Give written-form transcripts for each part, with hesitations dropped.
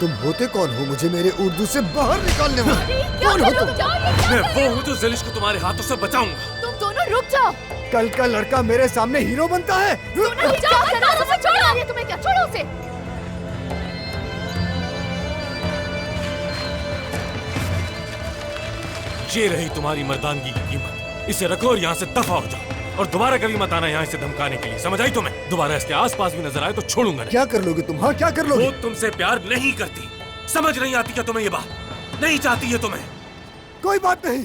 तुम होते कौन हो मुझे मेरे उर्दू से बाहर निकालने वाले? कौन हो तुम? मैं वो हूँ जो ज़ेलिश को तुम्हारे हाथों से बचाऊंगा। तुम दोनों रुक जाओ। कल का लड़का मेरे सामने हीरो बनता है। छोड़ो तुम्हें, क्या छोड़ो उसे। ये रही तुम्हारी मर्दानगी की कीमत। इसे रखो और यहाँ से दफा हो जाओ और दोबारा कभी मत आना यहाँ इसे धमकाने के लिए, समझ आई तुम्हें? दोबारा इसके आसपास भी नजर आए तो छोड़ूंगा नहीं। क्या कर लोगे तुम? हाँ क्या कर लोगे? वो तुमसे प्यार नहीं करती, समझ नहीं आती क्या तुम्हें ये बात? नहीं चाहती है तुम्हें? कोई बात नहीं,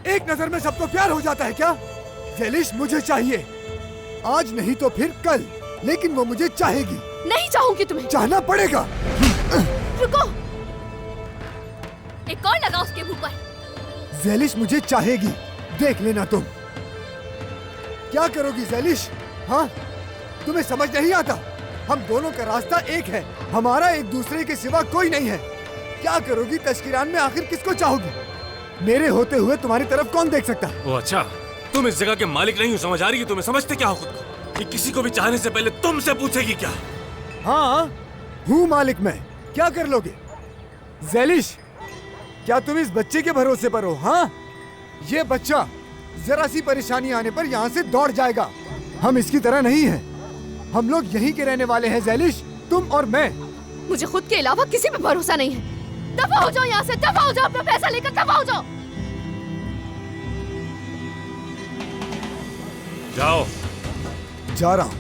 एक नजर में सबको प्यार हो जाता है क्या? ज़ेलिश मुझे चाहिए, आज नहीं तो फिर कल, लेकिन वो मुझे चाहेगी। नहीं चाहूंगी तुम्हें। चाहना पड़ेगा। रुको, एक और लगा उसके मुंह पर। ज़ेलिश मुझे चाहेगी, देख लेना तुम। क्या करोगी ज़ेलिश? हाँ, तुम्हें समझ नहीं आता? हम दोनों का रास्ता एक है, हमारा एक दूसरे के सिवा कोई नहीं है। क्या करोगी तश्कीरान में? आखिर किसको चाहोगी? मेरे होते हुए तुम्हारी तरफ कौन देख सकता है? ओ अच्छा, तुम इस जगह के मालिक नहीं हो, समझ आ रही है तुम्हें? समझते क्या हो खुद को? ये किसी को भी चाहने से पहले तुमसे पूछेगी क्या? हाँ हूँ मालिक मैं, क्या कर लोगे? ज़ेलिश, क्या तुम इस बच्चे के भरोसे पर हो? हाँ, ये बच्चा जरा सी परेशानी आने पर यहाँ से दौड़ जाएगा। हम इसकी तरह नहीं हैं, हम लोग यहीं के रहने वाले हैं ज़ेलिश, तुम और मैं। मुझे खुद के अलावा किसी पे भरोसा नहीं है। दफा हो जाओ यहाँ से, दफा हो जाओ, अपना पैसा लेकर दफा हो जाओ। जाओ। जा रहा हूँ,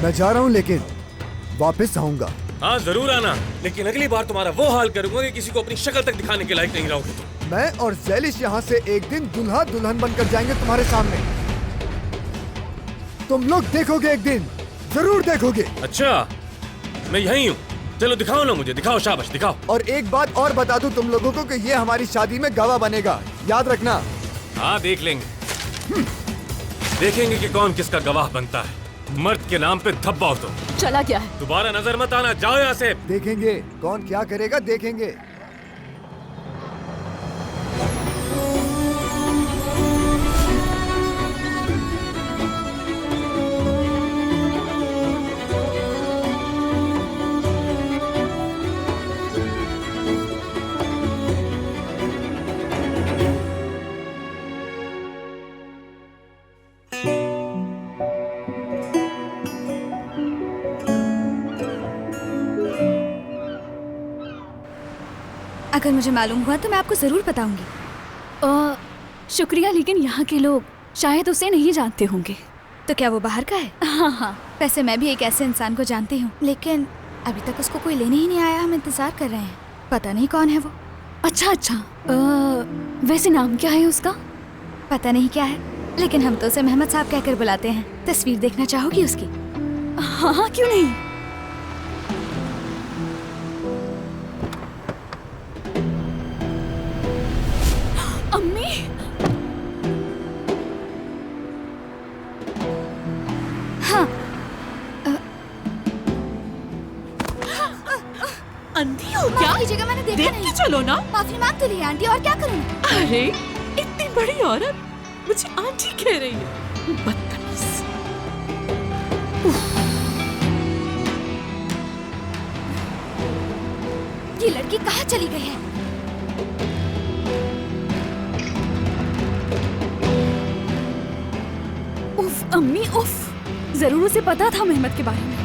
मैं जा रहा हूँ, लेकिन वापस आऊंगा। हाँ जरूर आना, लेकिन अगली बार तुम्हारा वो हाल करूंगा कि किसी को अपनी शक्ल तक दिखाने के लायक नहीं रहोगे तुम। मैं और ज़ेलिश यहाँ से एक दिन दुल्हा दुल्हन बनकर जाएंगे तुम्हारे सामने। तुम लोग देखोगे, एक दिन जरूर देखोगे। अच्छा, मैं यहीं हूँ, चलो दिखाओ ना मुझे, दिखाओ, शाबाश दिखाओ। और एक बात और बता दूं तुम लोगों को कि ये हमारी शादी में गवाह बनेगा, याद रखना। हाँ देख लेंगे, देखेंगे कि कौन किसका गवाह बनता है। मर्द के नाम पे धब्बा हो तो चला गया है। दोबारा नजर मत आना, जाओ यहाँ से। देखेंगे कौन क्या करेगा, देखेंगे। अगर मुझे मालूम हुआ तो मैं आपको जरूर बताऊंगी। शुक्रिया, लेकिन यहाँ के लोग शायद उसे नहीं जानते होंगे। तो क्या वो बाहर का है? हाँ हाँ। वैसे मैं भी एक ऐसे इंसान को जानती हूँ, लेकिन अभी तक उसको कोई लेने ही नहीं आया। हम इंतजार कर रहे हैं, पता नहीं कौन है वो। अच्छा अच्छा, वैसे नाम क्या है उसका? पता नहीं क्या है, लेकिन हम तो उसे मोहम्मद साहब कहकर बुलाते हैं। तस्वीर देखना चाहोगी उसकी? हाँ हाँ, क्यों नहीं। अम्मी, हाँ। अंधी हो क्या? माफ कीजिएगा, मैंने देखा देख नहीं। के चलो ना। माफी मांग तो ली आंटी, और क्या करूँ? अरे इतनी बड़ी औरत मुझे आंटी कह रही है, बदतमीज। ये लड़की कहाँ चली गई है? उफ अम्मी उफ, जरूर उसे पता था मेहमत के बारे में।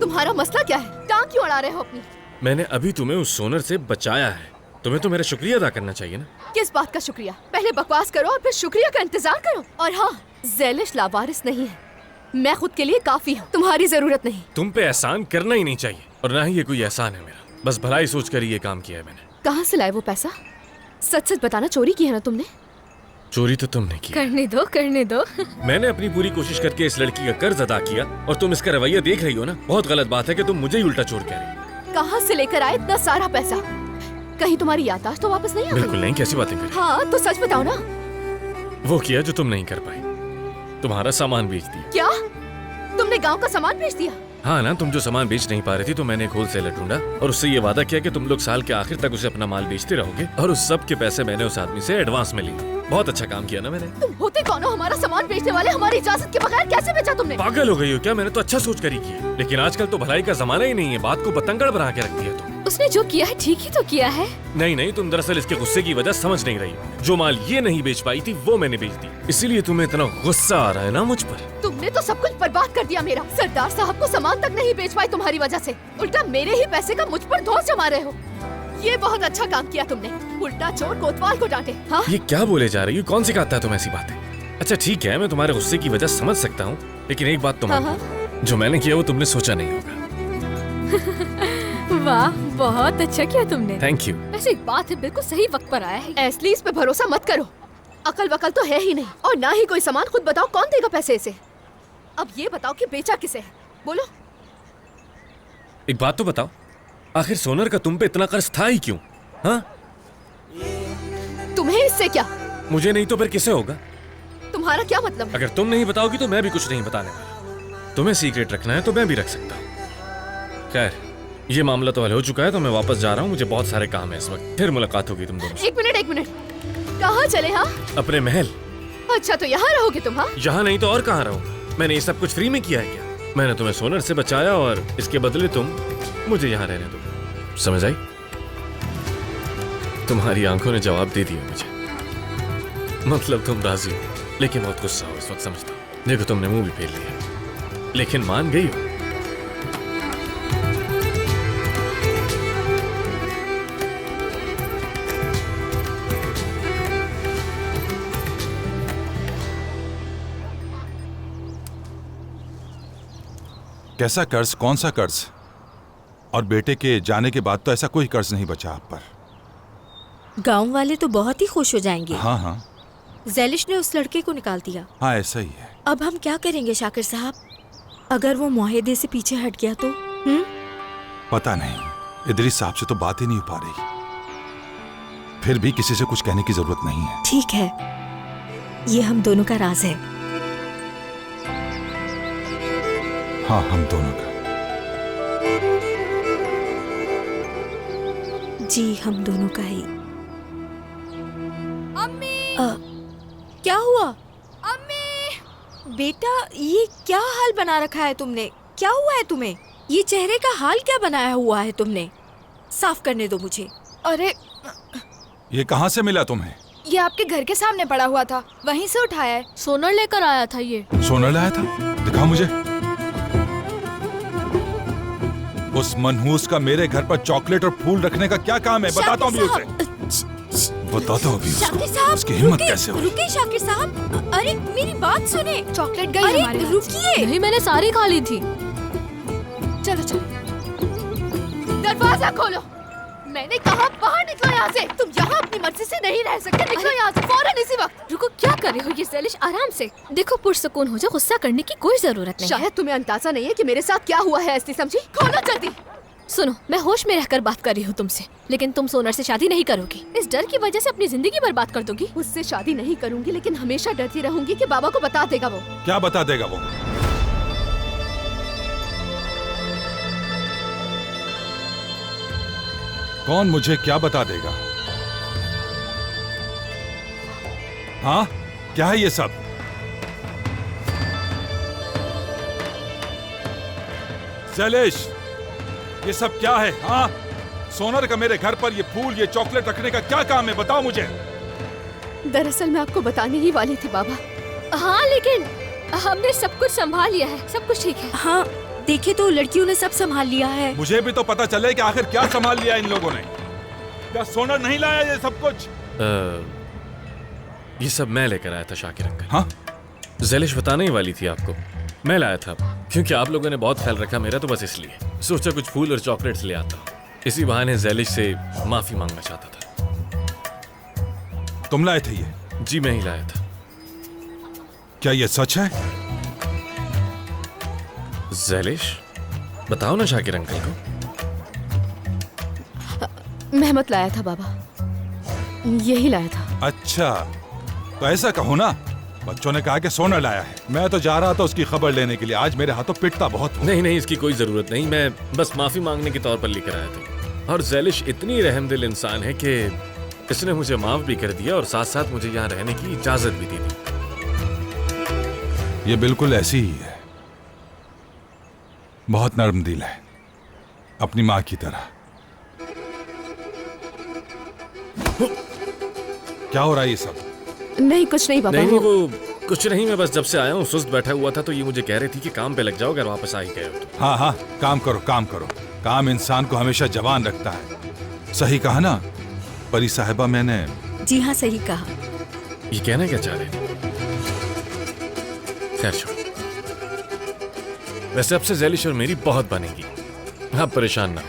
तुम्हारा मसला क्या है? टांग क्यों अड़ा रहे हो अपनी? मैंने अभी तुम्हें उस सोनर से बचाया है, तुम्हें तो मेरा शुक्रिया अदा करना चाहिए ना। किस बात का शुक्रिया? पहले बकवास करो और फिर शुक्रिया का इंतजार करो। और हाँ, ज़ेलिश लावारिस नहीं है, मैं खुद के लिए काफी हूँ, तुम्हारी जरूरत नहीं। तुम पे एहसान करना ही नहीं चाहिए, और ना ही ये कोई एहसान है मेरा, बस भलाई सोच कर ये काम किया है मैंने। कहाँ से लाए वो पैसा? सच सच बताना, चोरी की है ना तुमने? चोरी तो तुमने की। करने दो करने दो। मैंने अपनी पूरी कोशिश करके इस लड़की का कर्ज अदा किया, और तुम इसका रवैया देख रही हो ना। बहुत गलत बात है कि तुम मुझे ही उल्टा चोर कह रही हो। कहाँ से लेकर आए इतना सारा पैसा? कहीं तुम्हारी याददाश्त तो वापस नहीं आ बिल्कुल गई? नहीं, कैसी बातें कर रही हाँ तो सच बताओ ना। वो किया जो तुम नहीं कर पाई, तुम्हारा सामान बेच दिया। क्या? तुमने गांव का सामान बेच दिया? हाँ ना, तुम जो सामान बेच नहीं पा रही थी तो मैंने एक होलसेलर ढूंढा और उससे ये वादा किया कि तुम लोग साल के आखिर तक उसे अपना माल बेचते रहोगे, और उस सब के पैसे मैंने उस आदमी से एडवांस में लिए। बहुत अच्छा काम किया ना मैंने। तुम होते कौन हो? हमारा सामान बेचने वाले? हमारी इजाजत के बगैर कैसे बेचा तुमने? पागल हो गई हो क्या? मैंने तो अच्छा सोच कर ही किया, लेकिन आजकल तो भलाई का जमाना ही नहीं है, बात को बतंगड़ बना के रखती है तुम। उसने जो किया है ठीक ही तो किया है। नहीं नहीं, तुम दरअसल इसके गुस्से की वजह समझ नहीं रही हो। जो माल ये नहीं बेच पाई थी वो मैंने बेच दी, इसीलिए तुम्हें इतना गुस्सा आ रहा है ना मुझ पर। तुमने तो सब कुछ बर्बाद कर दिया मेरा। सरदार साहब को सामान तक नहीं बेच पाई तुम्हारी वजह से, उल्टा मेरे ही पैसे का मुझ पर दोष जमा रहे हो। ये बहुत अच्छा काम किया तुमने, उल्टा चोर कोतवाल को डांटे। हाँ? ये क्या बोले जा रही हो? कौन सिखाता है तुम ऐसी बातें? अच्छा ठीक है, मैं तुम्हारे गुस्से की वजह समझ सकता हूँ, लेकिन एक बात तो मानो, जो मैंने किया वो तुमने सोचा नहीं होगा। वाह, बहुत अच्छा किया तुमने। Thank you. वैसे एक बात है, बिल्कुल सही वक्त पर आया है। एसली इस पे भरोसा मत करो, अकल वकल तो है ही नहीं, और ना ही कोई सामान। खुद बताओ कौन देगा पैसे इसे? अब ये बताओ कि बेचा किसे है, बोलो। एक बात तो बताओ, आखिर सोनर का तुम पे इतना कर्ज था ही क्यों? हाँ? तुम्हें इससे क्या? मुझे नहीं तो फिर किसे होगा? तुम्हारा क्या मतलब है? अगर तुम नहीं बताओगी तो मैं भी कुछ नहीं बताने वाला। तुम्हें सीक्रेट रखना है तो मैं भी रख सकता हूँ। खैर, ये मामला तो हल हो चुका है, तो मैं वापस जा रहा हूँ, मुझे बहुत सारे काम है इस वक्त। फिर मुलाकात होगी तुम दोनों से। एक मिनट, कहाँ चले? हाँ, अपने महल। अच्छा तो यहाँ रहोगे तुम? हाँ, यहाँ नहीं तो और कहाँ रहूंगा? मैंने ये सब कुछ फ्री में किया है क्या? मैंने तुम्हें सोनर से बचाया और इसके बदले तुम मुझे यहाँ रहने दो। समझ आई? तुम्हारी आंखों ने जवाब दे दिया मुझे। मतलब तुम राजी हो, लेकिन बहुत गुस्सा हो इस वक्त, समझता हूँ। देखो तुमने मुंह भी फेर लिया, लेकिन मान गई हो। कैसा कर्ज? कौन सा कर्ज? और बेटे के जाने के बाद तो ऐसा कोई कर्ज नहीं बचा आप पर। गांव वाले तो बहुत ही खुश हो जाएंगे। हाँ हाँ, ज़ैलिश ने उस लड़के को निकाल दिया। हाँ ऐसा ही है। अब हम क्या करेंगे शाकिर साहब? अगर वो मुआहिदे से पीछे हट गया तो? पता नहीं, इदरीस साहब से तो बात ही नहीं हो पा रही। फिर भी किसी से कुछ कहने की जरूरत नहीं है। ठीक है, ये हम दोनों का राज है। हाँ, हम दोनों का। जी, हम दोनों का ही। अम्मी! क्या हुआ? अम्मी! बेटा, ये क्या हाल बना रखा है तुमने? क्या हुआ है तुम्हें? ये चेहरे का हाल क्या बनाया हुआ है तुमने? साफ करने दो मुझे। अरे, ये कहाँ से मिला तुम्हें? ये आपके घर के सामने पड़ा हुआ था, वहीं से उठाया है। सोनर लेकर आया था ये। सोनर लाया था? दिखाओ मुझे। उस मनहूस का मेरे घर पर चॉकलेट और फूल रखने का क्या काम है? बताता हूँ भी उसे। बताता हूँ भी शाकिर उसको। साहब, उसकी हिम्मत कैसे हुई? रुके शाकिर साहब। अरे मेरी बात सुने। चॉकलेट गई अरे हमारे हाथ से। रुकिए। नहीं, मैंने सारी खा ली थी। चलो चलो। दरवाजा खोलो। मैंने कहा बाहर निकलो यहाँ से। तुम यहाँ अपनी मर्जी से नहीं रह सकते। निकलो यहाँ से फौरन, इसी वक्त। रुको, क्या कर रहे हो ये ज़ैलिश? आराम से देखो, पुरसकून हो जाओ, गुस्सा करने की कोई जरूरत नहीं। शायद तुम्हें अंदाजा नहीं है कि मेरे साथ क्या हुआ है, ऐसी समझी? खोलो जल्दी। सुनो, मैं होश में रहकर बात कर रही हूँ तुमसे, लेकिन तुम सोनर से शादी नहीं करोगी। इस डर की वजह से अपनी जिंदगी बर्बाद कर दोगी। उससे शादी नहीं करूंगी, लेकिन हमेशा डरती रहूंगी कि बाबा को बता देगा वो। क्या बता देगा वो? कौन मुझे क्या बता देगा? हाँ, क्या है ये सब? ज़ैलिश, ये सब क्या है? हाँ, सोनर का मेरे घर पर ये फूल, ये चॉकलेट रखने का क्या काम है? बताओ मुझे। दरअसल मैं आपको बताने ही वाली थी बाबा। हाँ, लेकिन हमने सब कुछ संभाल लिया है, सब कुछ ठीक है। हाँ, देखे तो लड़कियों ने सब संभाल लिया है। मुझे भी तो पता चले कि आखिर क्या संभाल लिया इन लोगों ने। क्या सोनर नहीं लाया ये सब कुछ? ये सब मैं लेकर आया था शाकिर अंकल। हाँ? ज़ैलिश बताने ही वाली थी आपको, मैं लाया था, क्योंकि आप लोगों ने बहुत ख्याल रखा मेरा, तो बस इसलिए सोचा कुछ फूल और चॉकलेट्स ले आता हूँ। इसी बहाने ज़ैलिश से माफी मांगना चाहता था। तुम लाए थे ये? जी, मैं ही लाया था। क्या ये सच है? ज़ैलिश, बताओ ना शाकिर अंकल को। मेहमत लाया था बाबा, यही लाया था। अच्छा, तो ऐसा कहो ना बच्चों ने कहा कि सोना लाया है। मैं तो जा रहा था उसकी खबर लेने के लिए। आज मेरे हाथों पिटता बहुत हुआ। नहीं नहीं, इसकी कोई जरूरत नहीं, मैं बस माफी मांगने के तौर पर लेकर आया था। और ज़ैलिश इतनी रहमदिल इंसान है कि इसने मुझे माफ भी कर दिया और साथ साथ मुझे यहाँ रहने की इजाजत भी दे दी। ये बिल्कुल ऐसी ही है, बहुत नर्म दिल है, अपनी माँ की तरह। क्या हो रहा है ये सब? नहीं कुछ नहीं पापा। नहीं वो कुछ नहीं, मैं बस जब से आया हूँ सुस्त बैठा हुआ था तो ये मुझे कह रही थी कि काम पे लग जाओ अगर वापस आ ही गए हो तो। हाँ हाँ, काम करो काम करो। काम इंसान को हमेशा जवान रखता है। सही कहा ना परी साहिबा मैंने? जी हाँ, सही कहा। ये कहना क्या चाह रहे थे? खैर छोड़, वैसे अब से ज़ैलिश और मेरी बहुत बनेगी, आप परेशान ना।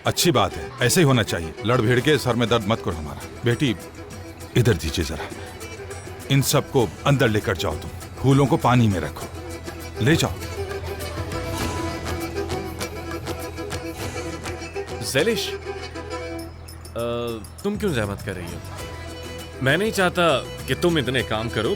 अच्छी बात है, ऐसे ही होना चाहिए। लड़ भिड़ के सर में दर्द मत करो हमारा। बेटी इधर दीजिए जरा, इन सबको अंदर लेकर जाओ। तुम फूलों को पानी में रखो, ले जाओ। ज़ैलिश, तुम क्यों ज़हमत कर रही हो? मैं नहीं चाहता कि तुम इतने काम करो,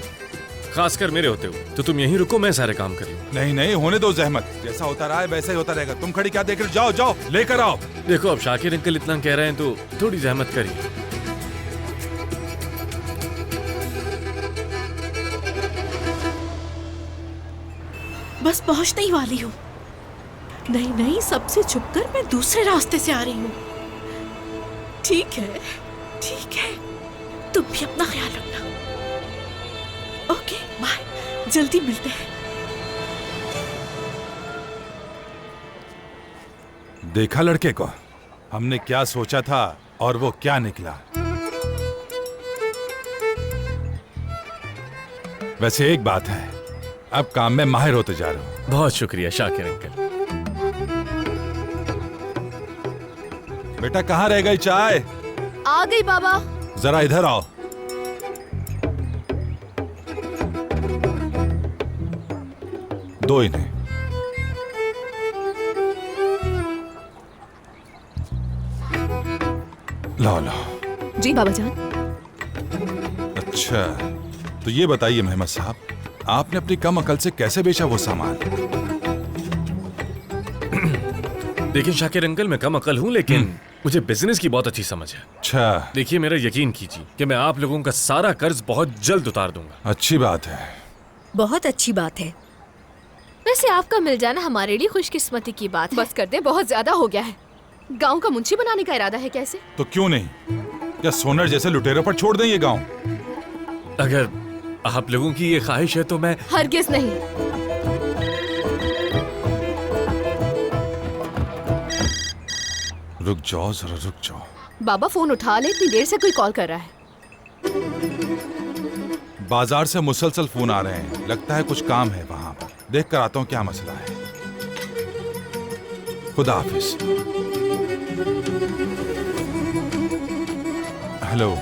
खासकर मेरे होते हो। तो तुम यहीं रुको, मैं सारे काम कर लूं। नहीं नहीं, होने दो जहमत। जैसा होता रहा है वैसा ही होता रहेगा। तुम खड़ी क्या देख रहे हो? जाओ जाओ लेकर आओ। देखो अब शाकिर अंकल इतना कह रहे हैं तो थोड़ी जहमत करिए। बस पहुंचने ही वाली हूँ। नहीं नहीं, सबसे छुपकर मैं दूसरे रास्ते से आ रही हूँ। ठीक है ठीक है, तुम भी अपना ख्याल रखना। ओके बाय, जल्दी मिलते हैं। देखा लड़के को, हमने क्या सोचा था और वो क्या निकला। वैसे एक बात है, अब काम में माहिर होते जा रहे हो। बहुत शुक्रिया शाकिर अंकल। बेटा कहाँ रह गई चाय? आ गई बाबा। जरा इधर आओ। दो इन्हें। लाओ लाओ। जी बाबा जान। अच्छा, तो ये बताइए मेहमद साहब, आपने अपनी कम अकल से कैसे बेचा वो सामान? देखिए शाकिर अंकल, मैं कम अकल हूँ लेकिन मुझे बिजनेस की बहुत अच्छी समझ है। अच्छा, देखिए मेरा यकीन कीजिए कि मैं आप लोगों का सारा कर्ज बहुत जल्द उतार दूंगा। अच्छी बात है। बहुत अच्छी बात है। वैसे आपका मिल जाना हमारे लिए खुशकिस्मती की बात है। बस कर दे, बहुत ज्यादा हो गया है। गांव का मुंशी बनाने का इरादा है कैसे? तो क्यों नहीं, क्या सोनर जैसे लुटेरों पर छोड़ दें ये गांव? अगर आप लोगों की ये ख्वाहिश है तो मैं। हरगिज नहीं। रुक जाओ जरा, रुक जाओ। बाबा फोन उठा ले, इतनी देर से कोई कॉल कर रहा है। बाजार से मुसलसल फोन आ रहे हैं, लगता है कुछ काम है वहां पर। देख कर आता हूँ क्या मसला है। खुदा हाफिज। हेलो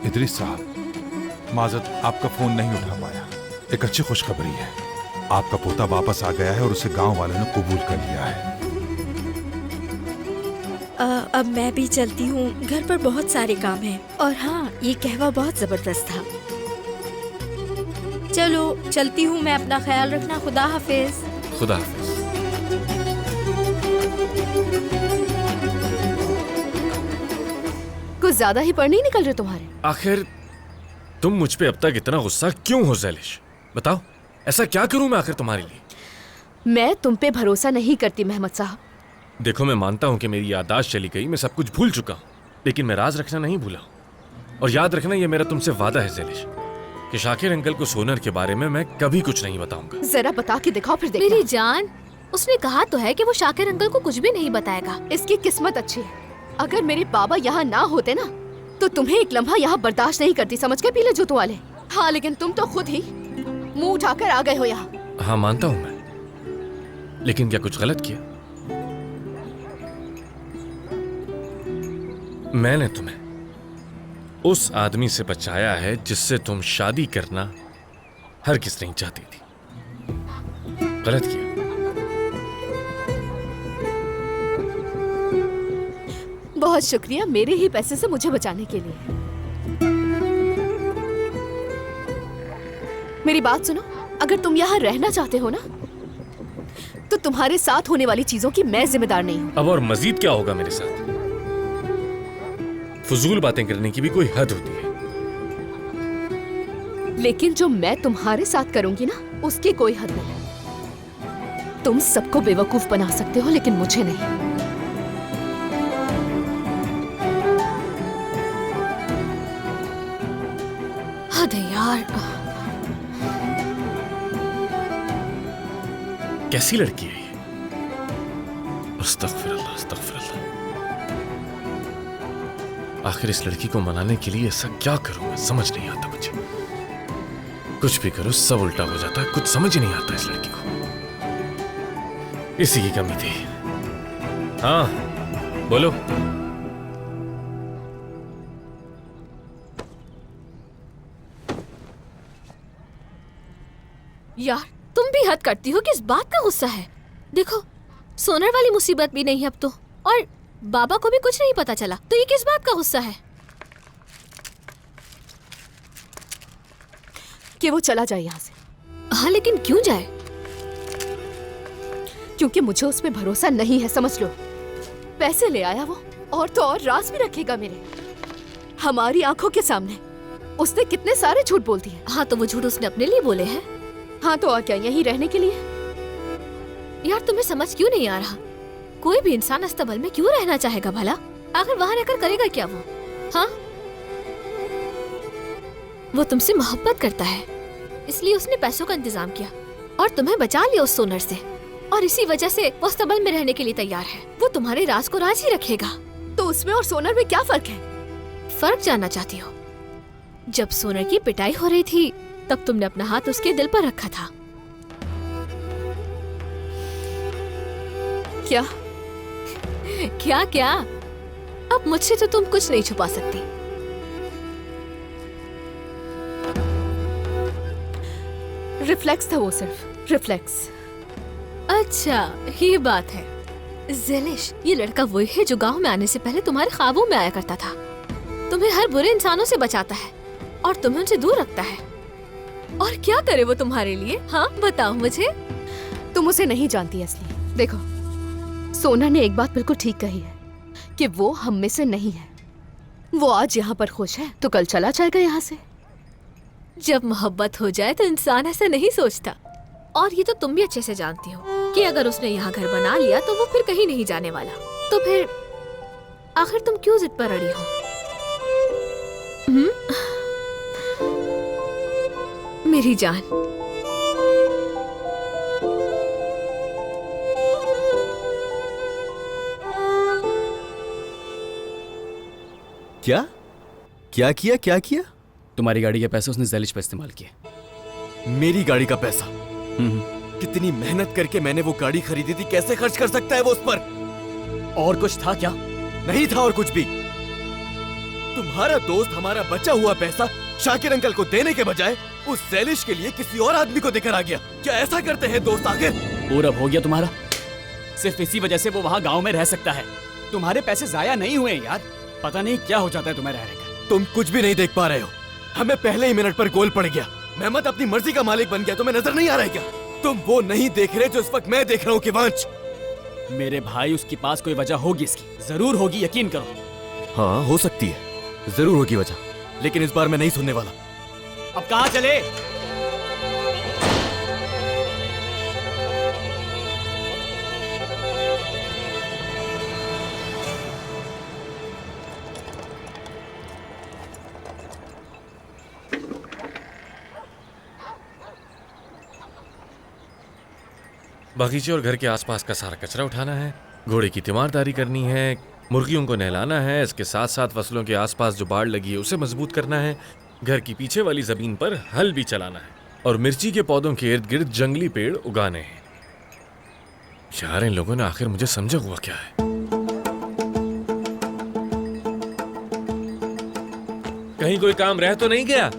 इदरीस साहब, माजरत आपका फोन नहीं उठा पाया। एक अच्छी खुशखबरी है, आपका पोता वापस आ गया है और उसे गांव वालों ने कबूल कर लिया है। अब मैं भी चलती हूँ, घर पर बहुत सारे काम हैं। और हाँ, ये कहवा बहुत जबरदस्त था। चलो चलती हूँ मैं, अपना ख्याल रखना। खुदा हाफिज। खुदा हाफिज। कुछ ज्यादा ही पढ़ नहीं निकल रहे तुम्हारे। आखिर तुम मुझ पे अब तक इतना गुस्सा क्यों हो ज़ैलिश? बताओ, ऐसा क्या करूं मैं आखिर तुम्हारे लिए? मैं तुम पे भरोसा नहीं करती मेहमद साहब। देखो मैं मानता हूं कि मेरी याददाश्त चली गई, मैं सब कुछ भूल चुका हूं, लेकिन मैं राज रखना नहीं भूला। और याद रखना, ये मेरा तुमसे वादा है ज़ैलिश कि शाकिर अंकल को सोनर के बारे में मैं कभी कुछ नहीं बताऊंगा। जरा बता के दिखाओ फिर देखना। मेरी जान, उसने कहा तो है कि वो शाकिर अंकल को कुछ भी नहीं बताएगा। इसकी किस्मत अच्छी है। अगर मेरे बाबा यहाँ ना होते ना तो तुम्हें एक लम्हा यहाँ बर्दाश्त नहीं करती, समझ के पीले जूतों वाले। हाँ लेकिन तुम तो खुद ही मुंह उठाकर आ गए हो यहाँ। हाँ मानता हूं मैं, लेकिन क्या कुछ गलत किया? मैंने तुम्हें उस आदमी से बचाया है जिससे तुम शादी करना हर किस नहीं चाहती थी। गलत किया। बहुत शुक्रिया मेरे ही पैसे से मुझे बचाने के लिए। मेरी बात सुनो, अगर तुम यहाँ रहना चाहते हो ना, तो तुम्हारे साथ होने वाली चीजों की मैं जिम्मेदार नहीं हूँ। अब और मजीद क्या होगा मेरे साथ? फजूल बातें करने की भी कोई हद होती है। लेकिन जो मैं तुम्हारे साथ करूंगी ना, उसकी कोई हद नहीं। तुम सबको बेवकूफ बना सकते हो, लेकिन मुझे नहीं। हद है यार। कैसी लड़की है ये? अस्तगफिरुल्लाह, अस्तगफिरुल्लाह। आखिर इस लड़की को मनाने के लिए ऐसा क्या करूं मैं, समझ नहीं आता मुझे। कुछ भी करो सब उल्टा हो जाता है, कुछ समझ ही नहीं आता इस लड़की को। इसी की कमी थी। हाँ बोलो। यार तुम भी हद करती हो, किस बात का गुस्सा है? देखो सोनर वाली मुसीबत भी नहीं है अब तो, और बाबा को भी कुछ नहीं पता चला, तो ये किस बात का गुस्सा है कि वो चला जाए यहाँ से? हाँ लेकिन क्यों जाए? क्योंकि मुझे उसमें भरोसा नहीं है, समझ लो। पैसे ले आया वो, और तो और राज भी रखेगा मेरे, हमारी आंखों के सामने। उसने कितने सारे झूठ बोल दिए। हाँ तो वो झूठ उसने अपने लिए बोले हैं। हाँ तो और क्या, यहीं रहने के लिए? यार तुम्हें समझ क्यों नहीं आ रहा? कोई भी इंसान अस्तबल में क्यों रहना चाहेगा भला? आखिर वहाँ रहकर करेगा क्या वो? हाँ वो तुमसे मोहब्बत करता है, इसलिए उसने पैसों का इंतजाम किया और तुम्हें बचा लिया उस सोनर से, और इसी वजह से वो अस्तबल में रहने के लिए तैयार है। वो तुम्हारे राज को राज ही रखेगा। तो उसमें और सोनर में क्या फर्क है? फर्क जानना चाहती हो? जब सोनर की पिटाई हो रही थी तब तुमने अपना हाथ उसके दिल पर रखा था। क्या क्या क्या? अब मुझसे तो तुम कुछ नहीं छुपा सकती। रिफ्लेक्स था वो, सिर्फ रिफ्लेक्स। अच्छा ये बात है। ज़ेलिश, ये लड़का वही है जो गांव में आने से पहले तुम्हारे ख्वाबों में आया करता था। तुम्हें हर बुरे इंसानों से बचाता है और तुम्हें उनसे दूर रखता है। और क्या करे वो तुम्हारे लिए? हाँ बताओ मुझे। तुम उसे नहीं जानती असली। देखो सोना ने एक बात बिल्कुल ठीक कही है कि वो हम में से नहीं है। वो आज यहाँ पर खुश है तो कल चला जाएगा यहाँ से। जब मोहब्बत हो जाए तो इंसान ऐसा नहीं सोचता। और ये तो तुम भी अच्छे से जानती हो कि अगर उसने यहाँ घर बना लिया तो वो फिर कहीं नहीं जाने वाला। तो फिर आखिर तुम क्यों जिद पर अड़ी हो? मेरी जान, क्या क्या किया? क्या किया? तुम्हारी गाड़ी के पैसे उसने ज़ेलिश पर इस्तेमाल किए। मेरी गाड़ी का पैसा? कितनी मेहनत करके मैंने वो गाड़ी खरीदी थी, कैसे खर्च कर सकता है वो उस पर? और कुछ था क्या? नहीं था और कुछ भी। तुम्हारा दोस्त हमारा बचा हुआ पैसा शाकिर अंकल को देने के बजाय उस ज़ेलिश के लिए किसी और आदमी को देकर आ गया। क्या ऐसा करते हैं दोस्त आखिर? पूरब हो गया तुम्हारा। सिर्फ इसी वजह से वो वहाँ गांव में रह सकता है। तुम्हारे पैसे जाया नहीं हुए यार। पता नहीं क्या हो जाता है तुम्हें रहने का। तुम कुछ भी नहीं देख पा रहे हो। हमें पहले ही मिनट पर गोल पड़ गया। मेहमद अपनी मर्जी का मालिक बन गया। तुम्हें नजर नहीं आ रहा है क्या? तुम वो नहीं देख रहे जो इस वक्त मैं देख रहा हूँ। किवांश, मेरे भाई, उसके पास कोई वजह होगी इसकी, जरूर होगी, यकीन करो। हाँ हो सकती है, जरूर होगी वजह, लेकिन इस बार मैं नहीं सुनने वाला। अब कहाँ चले? बागीचे और घर के आसपास का सारा कचरा उठाना है, घोड़े की तीमारदारी करनी है, मुर्गियों को नहलाना है, इसके साथ साथ फसलों के आसपास जो बाड़ लगी है उसे मजबूत करना है, घर की पीछे वाली जमीन पर हल भी चलाना है और मिर्ची के पौधों के इर्द गिर्द जंगली पेड़ उगाने हैं। यार इन लोगों ने आखिर मुझे समझा हुआ क्या है? कहीं कोई काम रह तो नहीं गया?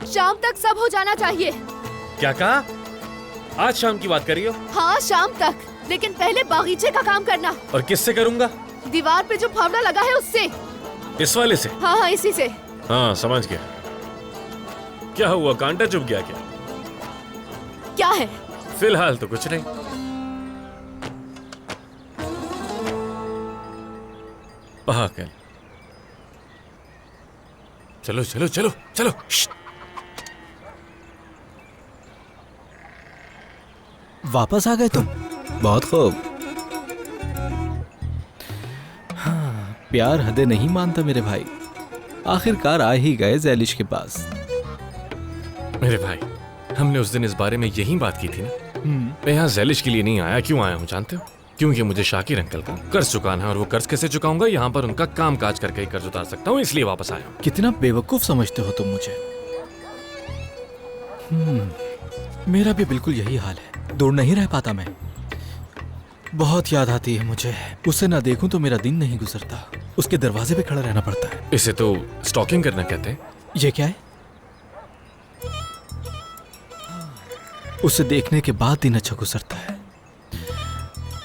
शाम तक सब हो जाना चाहिए। क्या कहा? आज शाम की बात करियो? हाँ शाम तक, लेकिन पहले बागीचे का काम करना। और किससे करूंगा? दीवार पे जो फावड़ा लगा है उससे। इस वाले से? हाँ हाँ इसी से। हाँ समझ गया। क्या हुआ, कांटा चुभ गया क्या? क्या है? फिलहाल तो कुछ नहीं। पागल। चलो चलो चलो चलो। वापस आ गए तुम? बहुत खूब। हाँ, प्यार हदें नहीं मानता मेरे भाई। आखिरकार आ ही गए ज़ैलिश के पास। मेरे भाई, हमने उस दिन इस बारे में यही बात की थी ना। मैं यहाँ ज़ैलिश के लिए नहीं आया। क्यों आया हूँ जानते हो? क्योंकि मुझे शाकिर अंकल का कर्ज चुकाना है और वो कर्ज कैसे चुकाऊंगा? यहाँ पर उनका काम काज करके ही कर्ज उतार सकता हूँ, इसलिए वापस आया हूँ। कितना बेवकूफ समझते हो तुम मुझे। मेरा भी बिल्कुल यही हाल है। दूर नहीं रह पाता मैं। बहुत याद आती है मुझे। उसे ना देखूं तो मेरा दिन नहीं गुजरता। उसके दरवाजे पे खड़ा रहना पड़ता है। इसे तो स्टॉकिंग करना कहते हैं। ये क्या है? उसे देखने के बाद दिन अच्छा गुजरता है।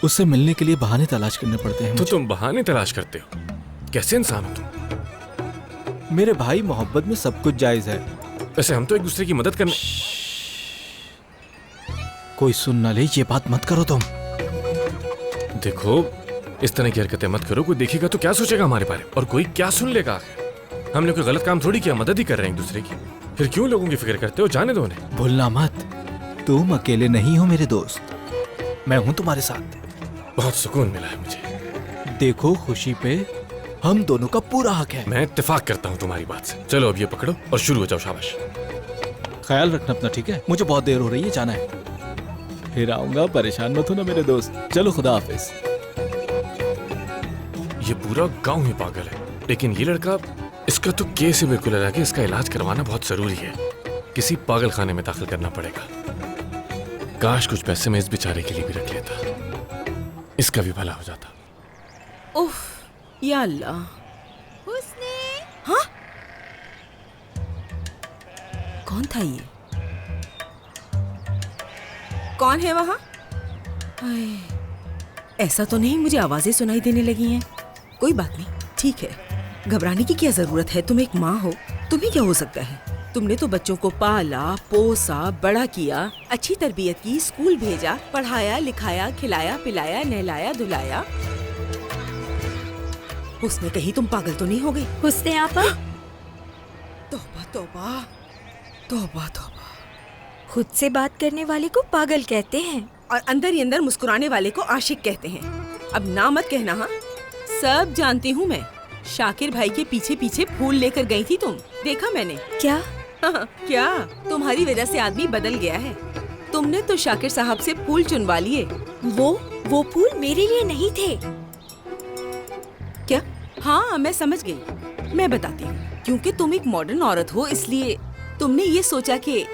उससे मिलने के लिए बहाने तलाश करने पड़ते हैं। तो तुम बहाने तलाश करते हो? कैसे इंसान हो तुम? मेरे भाई, मोहब्बत में सब कुछ जायज है। वैसे हम तो एक दूसरे की मदद करने। कोई सुन ना ले, ये बात मत करो तुम। देखो, इस तरह की हरकतें मत करो। कोई देखेगा तो क्या सोचेगा हमारे बारे में, और कोई क्या सुन लेगा? आखिर हमने कोई गलत काम थोड़ी किया, मदद ही कर रहे हैं एक दूसरे की। फिर क्यों लोगों की फिक्र करते हो? जाने दो उन्हें। भूलना मत, तुम अकेले नहीं हो मेरे दोस्त। मैं हूं तुम्हारे साथ। बहुत सुकून मिला है मुझे। देखो, खुशी पे हम दोनों का पूरा हक है। मैं इत्तेफाक करता हूँ तुम्हारी बात से। चलो अब ये पकड़ो और शुरू हो जाओ। शाबाश। ख्याल रखना अपना, ठीक है? मुझे बहुत देर हो रही है, जाना है। फिर आऊंगा, परेशान मत होना मेरे दोस्त। चलो, खुदा हाफिज। ये पूरा गांव ही पागल है, लेकिन ये लड़का, इसका तो केस ही बिल्कुल अलग है। इसका इलाज करवाना बहुत जरूरी है। किसी पागल खाने में दाखिल करना पड़ेगा। काश कुछ पैसे मैं इस बेचारे के लिए भी रख लेता, इसका भी भला हो जाता। उफ, या अल्लाह। हाँ? कौन था ये? कौन है वहाँ? ऐसा तो नहीं मुझे आवाजें सुनाई देने लगी हैं। कोई बात नहीं, ठीक है। घबराने की क्या जरूरत है? तुम एक माँ हो, तुम्हें क्या हो सकता है? तुमने तो बच्चों को पाला, पोसा, बड़ा किया, अच्छी तरबियत की, स्कूल भेजा, पढ़ाया, लिखाया, खिलाया, पिलाया, नहलाया, धुलाया। उसमें कहीं तुम पागल तो नहीं हो गई? हुस्ने आपा। तौबा तौबा तौबा तौबा। खुद से बात करने वाले को पागल कहते हैं और अंदर ही अंदर मुस्कुराने वाले को आशिक कहते हैं। अब ना मत कहना। हाँ, सब जानती हूँ मैं। शाकिर भाई के पीछे पीछे फूल लेकर गई थी तुम, देखा मैंने। क्या? क्या? तुम्हारी वजह से आदमी बदल गया है। तुमने तो शाकिर साहब से फूल चुनवा लिए। वो फूल मेरे लिए नहीं थे। क्या? हाँ, मैं समझ गई। मैं बताती हूँ। क्योंकि तुम एक मॉडर्न औरत हो, इसलिए तुमने ये सोचा कि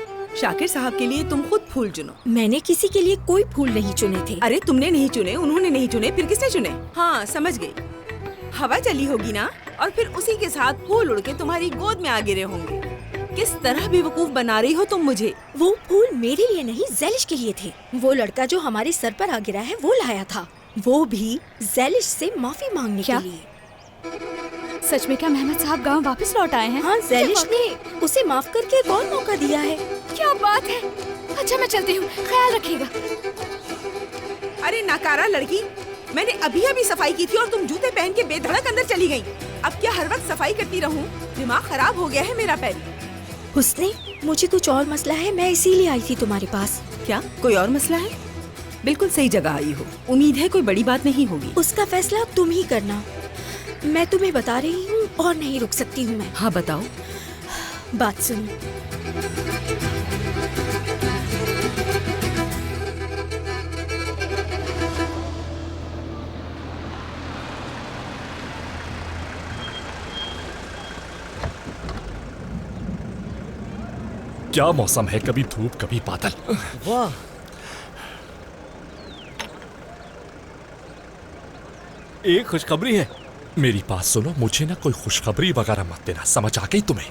शाकिर साहब के लिए तुम खुद फूल चुनो। मैंने किसी के लिए कोई फूल नहीं चुने थे। अरे तुमने नहीं चुने, उन्होंने नहीं चुने, फिर किसने चुने? हाँ, समझ गई। हवा चली होगी ना, और फिर उसी के साथ फूल उड़ के तुम्हारी गोद में आ गिरे होंगे। किस तरह बेवकूफ बना रही हो तुम मुझे। वो फूल मेरे लिए नहीं, ज़ैलिश के लिए थे। वो लड़का जो हमारे सर पर आ गिरा है, वो लाया था, वो भी ज़ैलिश से माफी मांगने के लिए। सच में क्या मेहमद साहब गांव वापस लौट आए हैं? हाँ, ज़ैलिश ने उसे माफ करके एक और मौका दिया है। क्या बात है। अच्छा, मैं चलती हूँ, ख्याल रखिएगा। अरे नाकारा लड़की, मैंने अभी अभी सफाई की थी और तुम जूते पहन के बेधड़क अंदर चली गई। अब क्या हर वक्त सफाई करती रहूं? दिमाग खराब हो गया है मेरा। पैर हुस्ने, मुझे कुछ और मसला है, मैं इसीलिए आई थी तुम्हारे पास। क्या कोई और मसला है? बिल्कुल सही जगह आई हो। उम्मीद है कोई बड़ी बात नहीं होगी। उसका फैसला तुम ही करना। मैं तुम्हें बता रही हूँ और नहीं रुक सकती हूँ मैं। हाँ, बताओ। बात सुनो। क्या मौसम है, कभी धूप कभी बादल। वाह, एक खुशखबरी है। मेरी बात सुनो, मुझे ना कोई खुशखबरी वगैरह मत देना, समझ आ गई तुम्हें?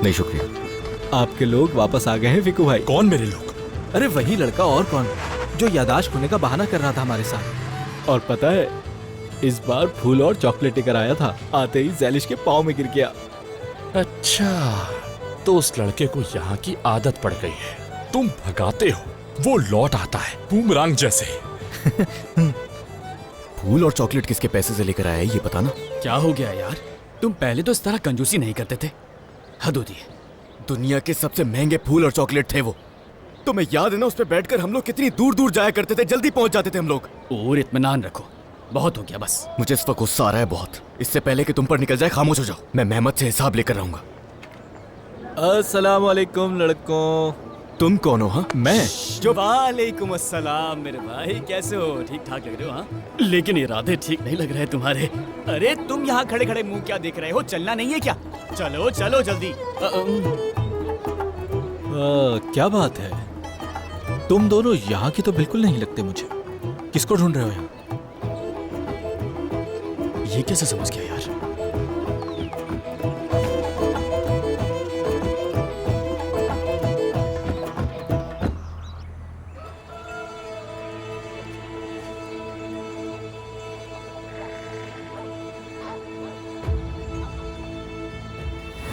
नहीं शुक्रिया। आपके लोग वापस आ गए हैं फिकू भाई। कौन मेरे लोग? अरे वही लड़का, और कौन, जो यादाश्त खोने का बहाना कर रहा था हमारे साथ। और पता है, इस बार फूल और चॉकलेट लेकर आया था। आते ही ज़ैलिश के पाँव में गिर गया। अच्छा, तो उस लड़के को यहाँ की आदत पड़ गई है। तुम भगाते हो, वो लौट आता है बूमरांग जैसे। फूल और चॉकलेट किसके पैसे से लेकर आया है ये बताना। क्या हो गया यार, तुम पहले तो इस तरह कंजूसी नहीं करते थे, हद होती है। दुनिया के सबसे महंगे फूल और चॉकलेट थे वो। तुम्हें याद है ना, उस पे बैठकर हम लोग कितनी दूर दूर जाया करते थे, जल्दी पहुंच जाते थे हम लोग। और इत्मीनान रखो, बहुत हो गया बस। मुझे इस वक्त गुस्सा आ रहा है बहुत। इससे पहले कि तुम पर निकल जाए खामोश हो जाओ। मैं मेहमद से हिसाब लेकर रहूंगा। अस्सलाम वालेकुम लड़कों। तुम कौन हो? हाँ मैं जो वालेकुम अस्सलाम मेरे भाई, कैसे हो? ठीक ठाक लग रहे हो? हाँ, लेकिन इरादे ठीक नहीं लग रहे तुम्हारे। अरे तुम यहाँ खड़े खड़े मुंह क्या देख रहे हो? चलना नहीं है क्या? चलो चलो जल्दी। क्या बात है, तुम दोनों यहाँ की तो बिल्कुल नहीं लगते मुझे। किसको ढूंढ रहे हो यहाँ? ये कैसे समझ गया यार?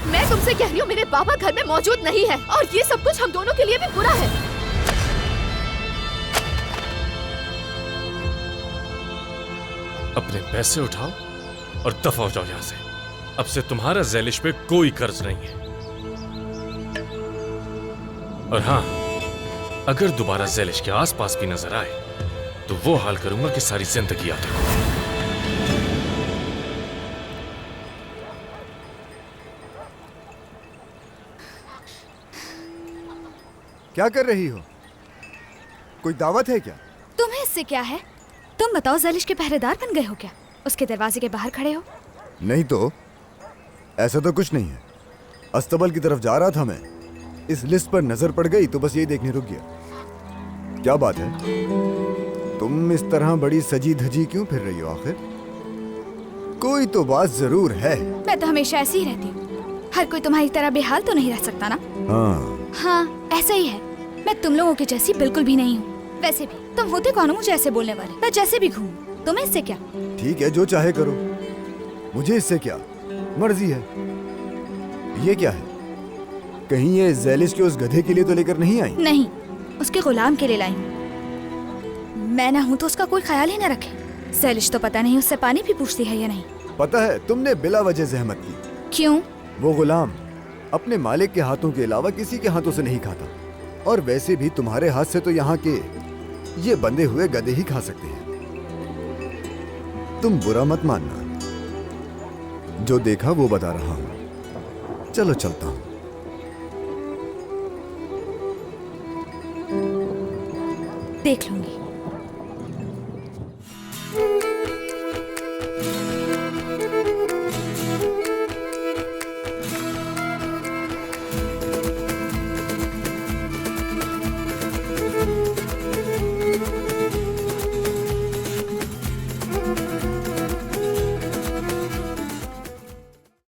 मैं तुमसे कह रही हूँ, मेरे पापा घर में मौजूद नहीं है और ये सब कुछ हम दोनों के लिए भी बुरा है। अपने पैसे उठाओ और दफा हो जाओ यहाँ से। अब से तुम्हारा ज़ैलिश पे कोई कर्ज नहीं है। और हाँ, अगर दोबारा ज़ैलिश के आसपास भी नजर आए तो वो हाल करूंगा कि सारी जिंदगी याद रखो। क्या कर रही हो? कोई दावत है क्या? तुम्हें इससे क्या है? तुम बताओ, ज़ैलिश के पहरेदार बन गए हो क्या? उसके दरवाजे के बाहर खड़े हो? नहीं तो, ऐसा तो कुछ नहीं है। अस्तबल की तरफ जा रहा था मैं, इस लिस्ट पर नजर पड़ गई तो बस यही देखने रुक गया। क्या बात है, तुम इस तरह बड़ी सजी धजी क्यों फिर रही हो आखिर? कोई तो बात जरूर है। मैं तो हमेशा ऐसी ही रहती हूँ। हर कोई तुम्हारी तरह बेहाल तो नहीं रह सकता ना। हाँ, ऐसा ही है। मैं तुम लोगों की जैसी बिल्कुल भी नहीं हूँ। वैसे भी तुम होते कौन हो मुझे ऐसे बोलने वाले? मैं जैसे भी घूमूं, तुम्हें इससे क्या? ठीक है, जो चाहे करो, मुझे इससे क्या, मर्जी है। ये क्या है? कहीं ये ज़ैलिश के उस गधे के लिए तो लेकर नहीं आई? नहीं, उसके गुलाम के लिए लाई हूँ। मैं ना हूँ तो उसका कोई ख्याल ही न रखे। ज़ैलिश तो पता नहीं उससे पानी भी पूछती है या नहीं। पता है, तुमने बिला वजह जहमत की। क्यों? वो गुलाम अपने मालिक के हाथों के अलावा किसी के हाथों से नहीं खाता। और वैसे भी तुम्हारे हाथ से तो यहाँ के ये बंधे हुए गधे ही खा सकते हैं। तुम बुरा मत मानना, जो देखा वो बता रहा हूँ। चलो चलता हूँ। देख लूंगी।